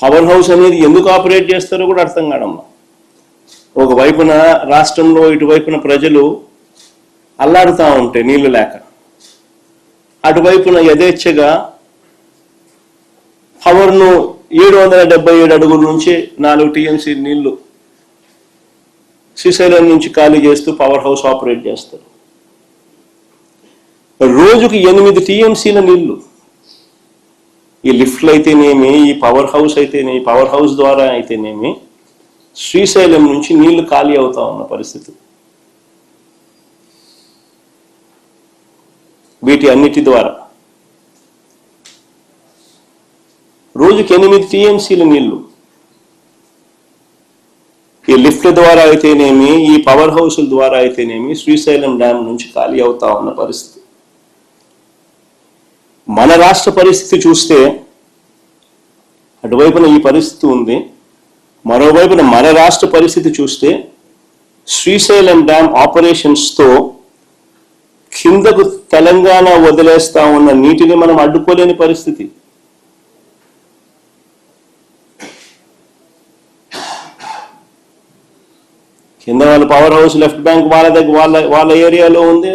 Power house అనేది ఎందుకు operate చేస్తారో కూడా అర్థం కాదమ్మా. ఒకవైపున రాష్ట్రంలో ఇటువైపున ప్రజలు అల్లాడుతూ ఉంటే నీళ్లు లేక, అటువైపున యథేచ్ఛగా పవర్ను 777 అడుగుల నుంచి 4 టీఎంసీ నీళ్లు శ్రీశైలం నుంచి ఖాళీ చేస్తూ పవర్ హౌస్ ఆపరేట్ చేస్తారు. రోజుకి 8 టీఎంసీల నీళ్లు, ఈ లిఫ్ట్లు అయితేనేమి, ఈ పవర్ హౌస్ అయితేనేమి, పవర్ హౌస్ ద్వారా అయితేనేమి శ్రీశైలం నుంచి నీళ్లు ఖాళీ అవుతా ఉన్న పరిస్థితి. వీటి అన్నిటి ద్వారా రోజుకి 8 టీఎంసీల నీళ్లు ఈ లిఫ్ట్ల ద్వారా అయితేనేమి, ఈ పవర్ హౌస్ల ద్వారా అయితేనేమి శ్రీశైలం డ్యామ్ నుంచి ఖాళీ అవుతా ఉన్న పరిస్థితి. మన రాష్ట్ర పరిస్థితి చూస్తే అటువైపున ఈ పరిస్థితి ఉంది, మరోవైపున మన రాష్ట్ర పరిస్థితి చూస్తే శ్రీశైలం డ్యామ్ ఆపరేషన్స్తో కిందకు తెలంగాణ వదిలేస్తా ఉన్న నీటిని మనం అడ్డుకోలేని పరిస్థితి. కింద వాళ్ళ పవర్ హౌస్ లెఫ్ట్ బ్యాంక్ వాళ్ళ దగ్గర వాళ్ళ ఏరియాలో ఉంది.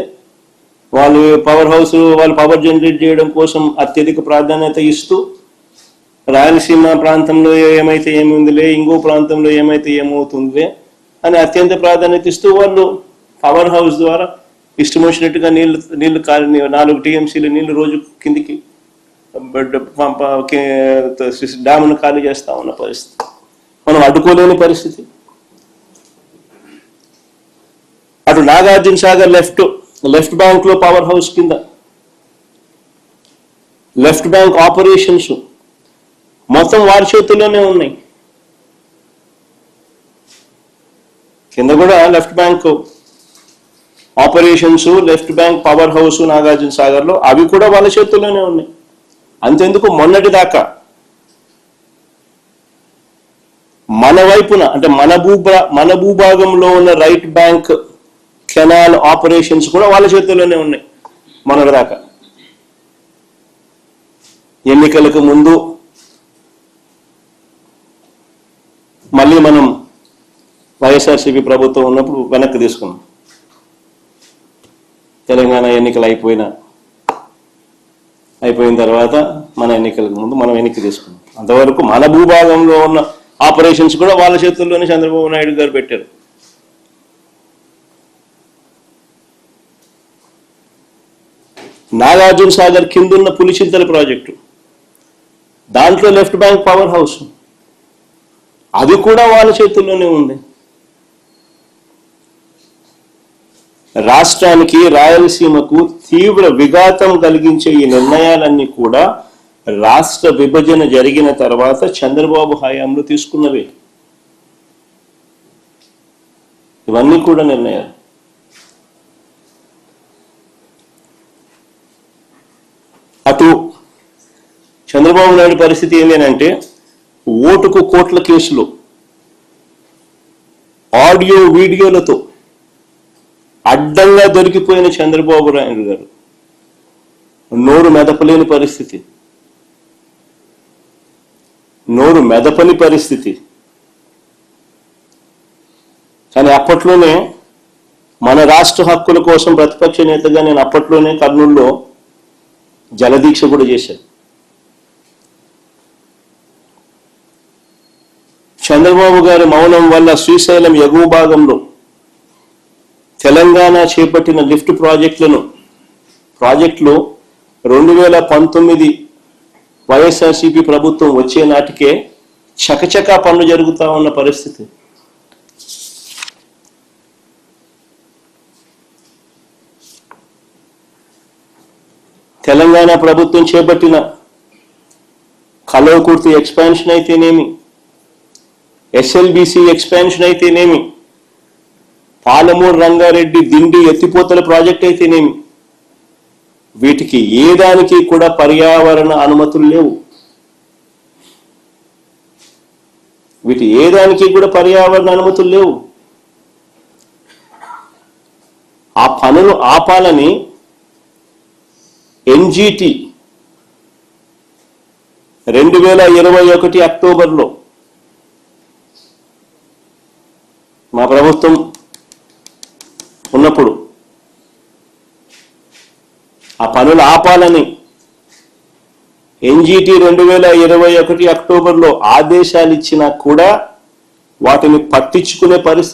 వాళ్ళు పవర్ హౌస్ వాళ్ళు పవర్ జనరేట్ చేయడం కోసం అత్యధిక ప్రాధాన్యత ఇస్తూ రాయలసీమ ప్రాంతంలో ఏమైతే ఏముందిలే, ఇంకో ప్రాంతంలో ఏమైతే ఏమవుతుందిలే అని అత్యంత ప్రాధాన్యత ఇస్తూ వాళ్ళు పవర్ హౌస్ ద్వారా ఇష్టం వచ్చినట్టుగా నీళ్లు 4 టీఎంసీల నీళ్లు రోజు కిందికి డ్యామ్ను ఖాళీ చేస్తా ఉన్న పరిస్థితి. మనం అడ్డుకోలేని పరిస్థితి. అటు నాగార్జున సాగర్ లెఫ్ట్ బ్యాంక్ లో పవర్ హౌస్ కింద లెఫ్ట్ బ్యాంక్ ఆపరేషన్స్ మొత్తం వారి చేతుల్లోనే ఉన్నాయి. కింద కూడా left bank operations, left bank power house Nagarjuna Sagar లో అవి కూడా వాళ్ళ చేతుల్లోనే ఉన్నాయి. అంతెందుకు మొన్నటి దాకా మన వైపున అంటే మన భూభాగంలో ఉన్న రైట్ బ్యాంక్ కెనాల్ ఆపరేషన్స్ కూడా వాళ్ళ చేతుల్లోనే ఉన్నాయి. మొన్నటిదాకా ఎన్నికలకు ముందు మళ్ళీ మనం వైఎస్ఆర్సీపీ ప్రభుత్వం ఉన్నప్పుడు వెనక్కి తీసుకున్నాం. తెలంగాణ ఎన్నికలు అయిపోయిన తర్వాత మన ఎన్నికలకు ముందు మనం వెనక్కి తీసుకున్నాం. అంతవరకు మన భూభాగంలో ఉన్న ఆపరేషన్స్ కూడా వాళ్ళ చేతుల్లోనే చంద్రబాబు నాయుడు గారు పెట్టారు. నాగార్జున సాగర్ కిందున్న పులిచింతల ప్రాజెక్టు, దాంట్లో లెఫ్ట్ బ్యాంక్ పవర్ హౌస్, అది కూడా వాళ్ళ చేతుల్లోనే ఉంది. రాష్ట్రానికి, రాయలసీమకు తీవ్ర విఘాతం కలిగించే ఈ నిర్ణయాలన్నీ కూడా రాష్ట్ర విభజన జరిగిన తర్వాత చంద్రబాబు హయాంలో తీసుకున్నవే. ఇవన్నీ కూడా నిర్ణయాలు. అటు చంద్రబాబు నాయుడు పరిస్థితి ఏంటంటే ఓటుకు కోట్ల కేసులో ఆడియో వీడియోలతో అడ్డంగా దొరికిపోయిన చంద్రబాబు నాయుడు గారు నోరు మెదపలేని పరిస్థితి, నోరు మెదపని పరిస్థితి. కానీ అప్పట్లోనే మన రాష్ట్ర హక్కుల కోసం ప్రతిపక్ష నేతగా నేను అప్పట్లోనే కర్నూలులో జలదీక్ష కూడా చేశాను. చంద్రబాబు గారి మౌనం వల్ల శ్రీశైలం ఎగువ భాగంలో తెలంగాణ చేపట్టిన లిఫ్ట్ ప్రాజెక్టులు 2019 వైఎస్ఆర్సీపీ ప్రభుత్వం వచ్చే నాటికే చకచకా పనులు జరుగుతూ ఉన్న పరిస్థితి. తెలంగాణ ప్రభుత్వం చేపట్టిన కల్వకుర్తి ఎక్స్పాన్షన్ అయితేనేమి, ఎస్ఎల్బిసి ఎక్స్పాన్షన్ అయితేనేమి, పాలమూరు రంగారెడ్డి దిండి ఎత్తిపోతల ప్రాజెక్ట్ అయితేనేమి, వీటికి ఏ దానికి కూడా పర్యావరణ అనుమతులు లేవు. వీటి ఏ దానికి కూడా పర్యావరణ అనుమతులు లేవు. ఆ పనులు ఆపాలని ఎన్జిటి 2021 అక్టోబర్లో మా ప్రభుత్వం ఉన్నప్పుడు ఆ పనులు ఆపాలని ఎన్జిటి 2021 అక్టోబర్లో ఆదేశాలు ఇచ్చినా కూడా వాటిని పట్టించుకునే పరిస్థితి